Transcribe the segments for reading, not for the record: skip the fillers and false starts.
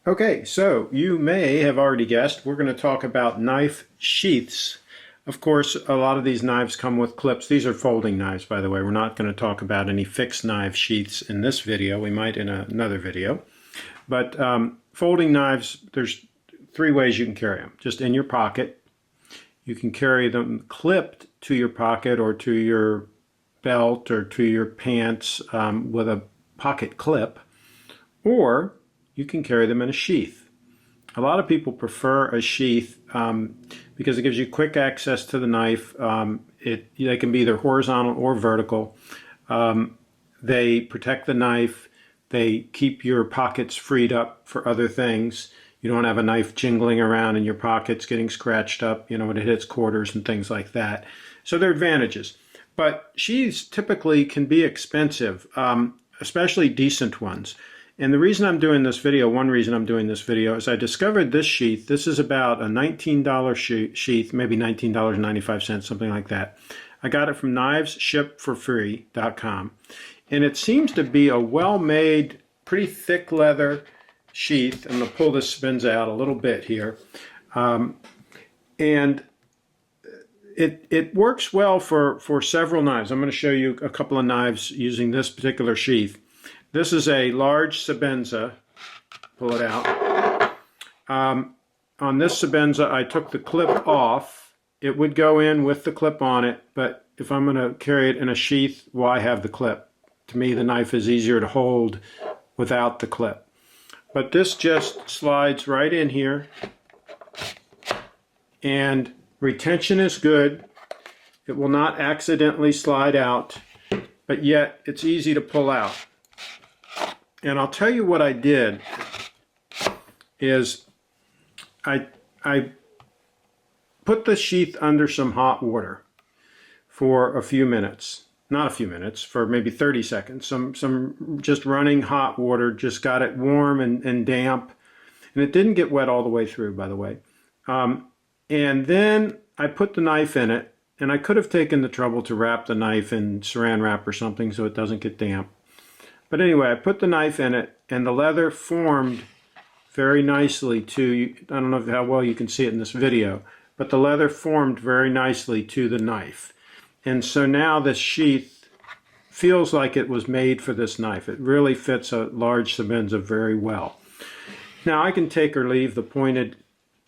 Okay, so you may have already guessed, we're going to talk about knife sheaths. Of course, a lot of these knives come with clips. These are folding knives, by the way. We're not going to talk about any fixed knife sheaths in this video. We might in another video. But folding knives, there's three ways you can carry them. Just in your pocket. You can carry them clipped to your pocket or to your belt or to your pants with a pocket clip. Or you can carry them in a sheath. A lot of people prefer a sheath because it gives you quick access to the knife. They can be either horizontal or vertical. They protect the knife. They keep your pockets freed up for other things. You don't have a knife jingling around in your pockets, getting scratched up, you know, when it hits quarters and things like that. So there are advantages. But sheaths typically can be expensive, especially decent ones. And the reason I'm doing this video, one reason I'm doing this video, is I discovered this sheath. This is about a $19 sheath, maybe $19.95, something like that. I got it from knivesshipforfree.com. And it seems to be a well-made, pretty thick leather sheath. I'm going to pull this spins out a little bit here. And it works well for several knives. I'm going to show you a couple of knives using this particular sheath. This is a large Sebenza. Pull it out. On this Sebenza, I took the clip off. It would go in with the clip on it, but if I'm going to carry it in a sheath, why have the clip? To me, the knife is easier to hold without the clip. But this just slides right in here, and retention is good. It will not accidentally slide out, but yet it's easy to pull out. And I'll tell you what I did is I put the sheath under some hot water for a few minutes. Not a few minutes, for maybe 30 seconds. Some just running hot water, just got it warm and damp. And it didn't get wet all the way through, by the way. And then I put the knife in it, and I could have taken the trouble to wrap the knife in saran wrap or something so it doesn't get damp. But anyway, I put the knife in it, and the leather formed very nicely to, I don't know how well you can see it in this video, but the leather formed very nicely to the knife. And so now this sheath feels like it was made for this knife. It really fits a large Sebenza very well. Now I can take or leave the pointed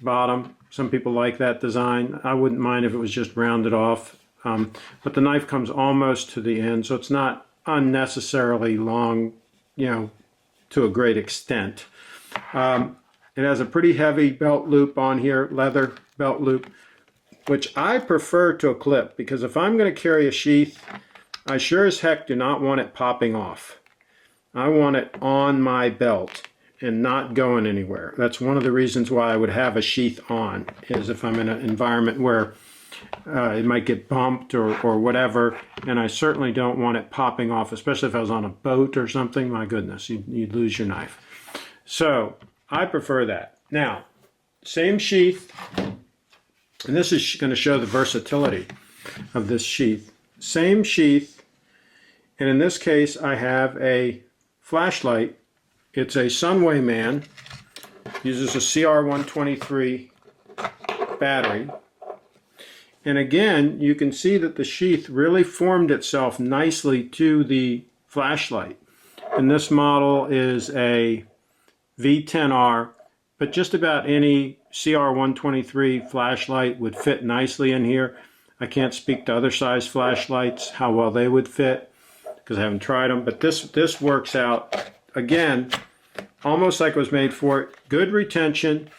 bottom. Some people like that design. I wouldn't mind if it was just rounded off. But the knife comes almost to the end, so it's not unnecessarily long, you know, to a great extent. It has a pretty heavy belt loop on here, leather belt loop, which I prefer to a clip, because if I'm going to carry a sheath, I sure as heck do not want it popping off. I want it on my belt and not going anywhere. That's one of the reasons why I would have a sheath on, is if I'm in an environment where it might get bumped or whatever, and I certainly don't want it popping off, especially if I was on a boat or something. My goodness, you'd lose your knife. So I prefer that. Now, same sheath, and this is going to show the versatility of this sheath. Same sheath, and in this case I have a flashlight. It's a Sunwayman, uses a CR123 battery. And again, you can see that the sheath really formed itself nicely to the flashlight. And this model is a V10R, but just about any CR123 flashlight would fit nicely in here. I can't speak to other size flashlights, how well they would fit, because I haven't tried them. But this works out, again, almost like it was made for it. Good retention.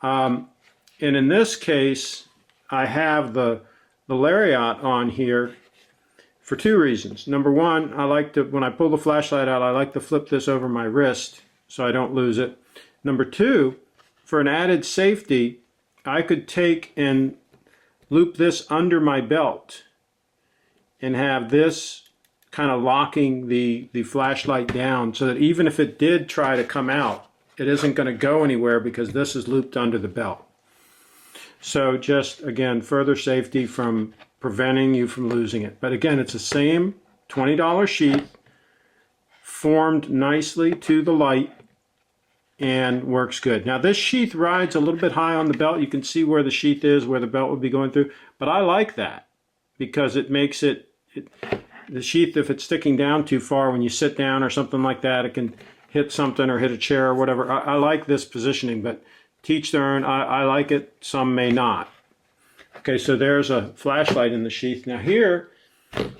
And in this case, I have the lariat on here for two reasons. Number one, I like to, when I pull the flashlight out, I like to flip this over my wrist so I don't lose it. Number two, for an added safety, I could take and loop this under my belt and have this kind of locking the flashlight down so that even if it did try to come out, it isn't going to go anywhere because this is looped under the belt. So just, again, further safety from preventing you from losing it. But again, it's the same $20 sheath, formed nicely to the light, and works good. Now this sheath rides a little bit high on the belt. You can see where the sheath is, where the belt would be going through, but I like that because it makes the sheath, if it's sticking down too far when you sit down or something like that, it can hit something or hit a chair or whatever. I like this positioning, but teach their own. I like it, some may not. Okay, so there's a flashlight in the sheath. Now here,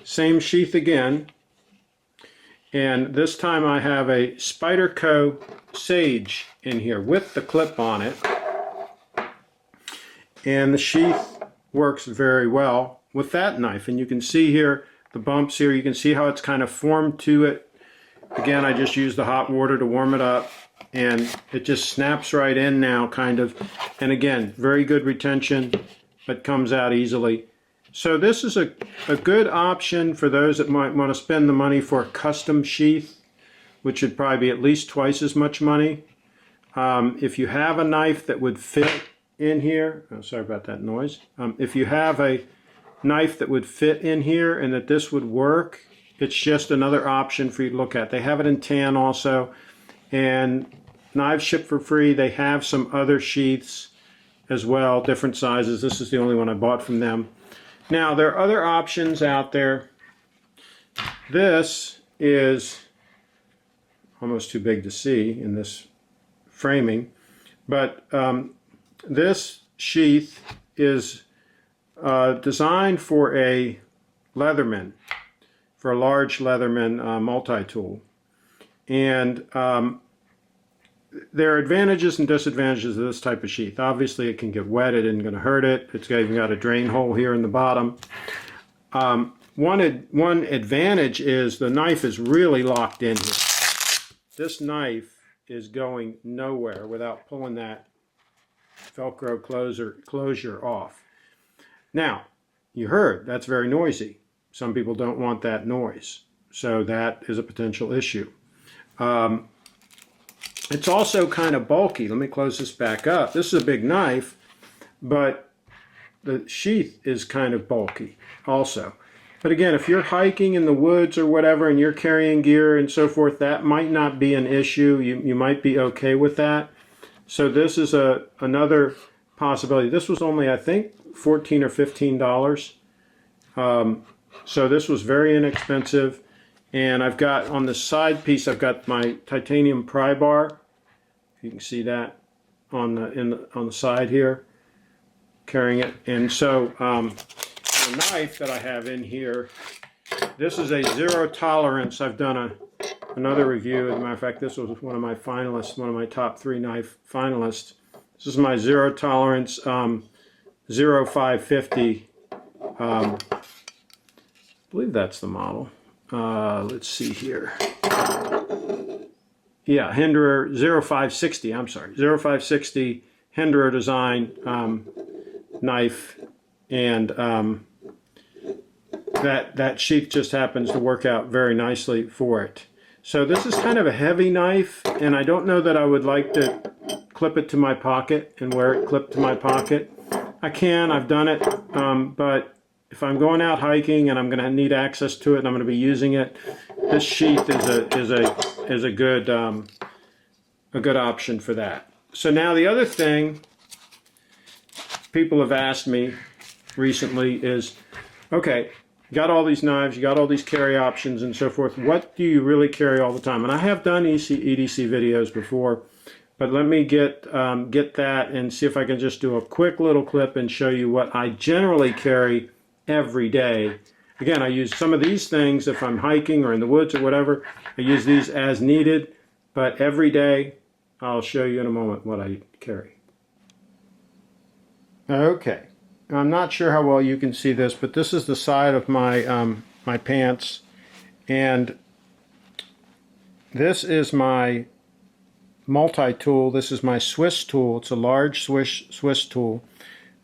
same sheath again, and this time I have a Spyderco Sage in here with the clip on it, and the sheath works very well with that knife. And you can see here the bumps here, you can see how it's kind of formed to it. Again, I just used the hot water to warm it up, and it just snaps right in now, kind of. And again, very good retention, but comes out easily. So this is a good option for those that might want to spend the money for a custom sheath, which would probably be at least twice as much money. If you have a knife that would fit in here, oh, sorry about that noise. If you have a knife that would fit in here and that this would work, it's just another option for you to look at. They have it in tan also, and knives ship for free. They have some other sheaths as well, different sizes. This is the only one I bought from them. Now, there are other options out there. This is almost too big to see in this framing, but this sheath is designed for a Leatherman, for a large Leatherman multi-tool. And there are advantages and disadvantages of this type of sheath. Obviously, it can get wet. It isn't going to hurt it. It's even got a drain hole here in the bottom. One advantage is the knife is really locked in here. This knife is going nowhere without pulling that Velcro closure off. Now, you heard that's very noisy. Some people don't want that noise, so that is a potential issue. It's also kind of bulky. Let me close this back up. This is a big knife, but the sheath is kind of bulky also. But again, if you're hiking in the woods or whatever and you're carrying gear and so forth, that might not be an issue. You might be okay with that. So this is another possibility. This was only, I think, $14 or $15. So this was very inexpensive. And I've got on the side piece, I've got my titanium pry bar. You can see that on the side here, carrying it. And so the knife that I have in here, this is a zero tolerance. I've done another review. As a matter of fact, this was one of my finalists, one of my top 3 knife finalists. This is my zero tolerance 0550. I believe that's the model. Let's see here. Yeah, Hinderer 0560, I'm sorry, 0560 Hinderer design knife, and that sheath just happens to work out very nicely for it. So this is kind of a heavy knife, and I don't know that I would like to clip it to my pocket and wear it clipped to my pocket. I can, I've done it, but if I'm going out hiking and I'm going to need access to it and I'm going to be using it, this sheath is a good option for that. So now the other thing people have asked me recently is, okay, you got all these knives, you got all these carry options and so forth. What do you really carry all the time? And I have done EDC videos before, but let me get that and see if I can just do a quick little clip and show you what I generally carry every day. Again, I use some of these things if I'm hiking or in the woods or whatever. I use these as needed, but every day I'll show you in a moment what I carry. Okay, I'm not sure how well you can see this, but this is the side of my my pants, and this is my multi-tool. This is my Swiss tool. It's a large Swiss tool.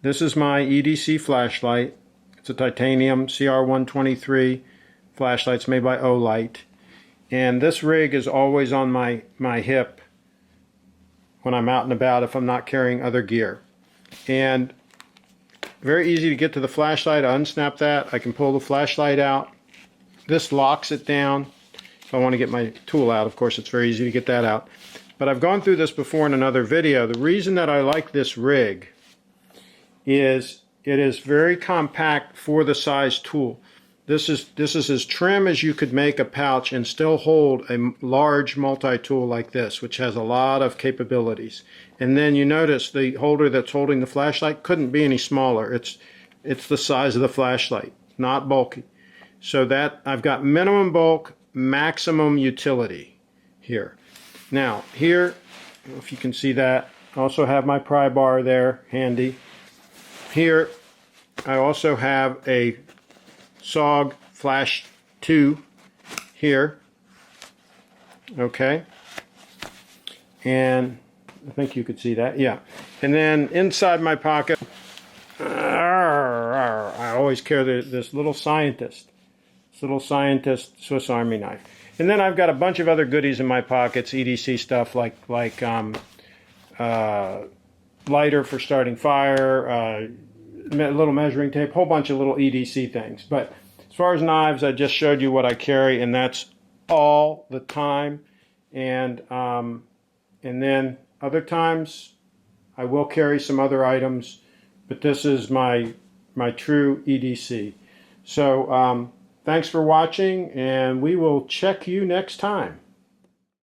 This is my EDC flashlight. It's a titanium CR123 flashlight. It's made by Olight. And this rig is always on my hip when I'm out and about if I'm not carrying other gear. And very easy to get to the flashlight. I unsnap that. I can pull the flashlight out. This locks it down. If I want to get my tool out, of course, it's very easy to get that out. but I've gone through this before in another video. The reason that I like this rig is it is very compact for the size tool. This is as trim as you could make a pouch and still hold a large multi-tool like this, which has a lot of capabilities. And then you notice the holder that's holding the flashlight couldn't be any smaller. It's the size of the flashlight, not bulky. So that I've got minimum bulk, maximum utility here. Now here, I don't know if you can see that, I also have my pry bar there handy. Here I also have a SOG Flash 2 here, okay, and I think you could see that, yeah. And then inside my pocket, I always carry this little scientist Swiss Army knife. And then I've got a bunch of other goodies in my pockets, EDC stuff like lighter for starting fire, a little measuring tape, whole bunch of little EDC things. But as far as knives, I just showed you what I carry, and that's all the time. And then other times I will carry some other items, but this is my true EDC. So thanks for watching, and we will check you next time.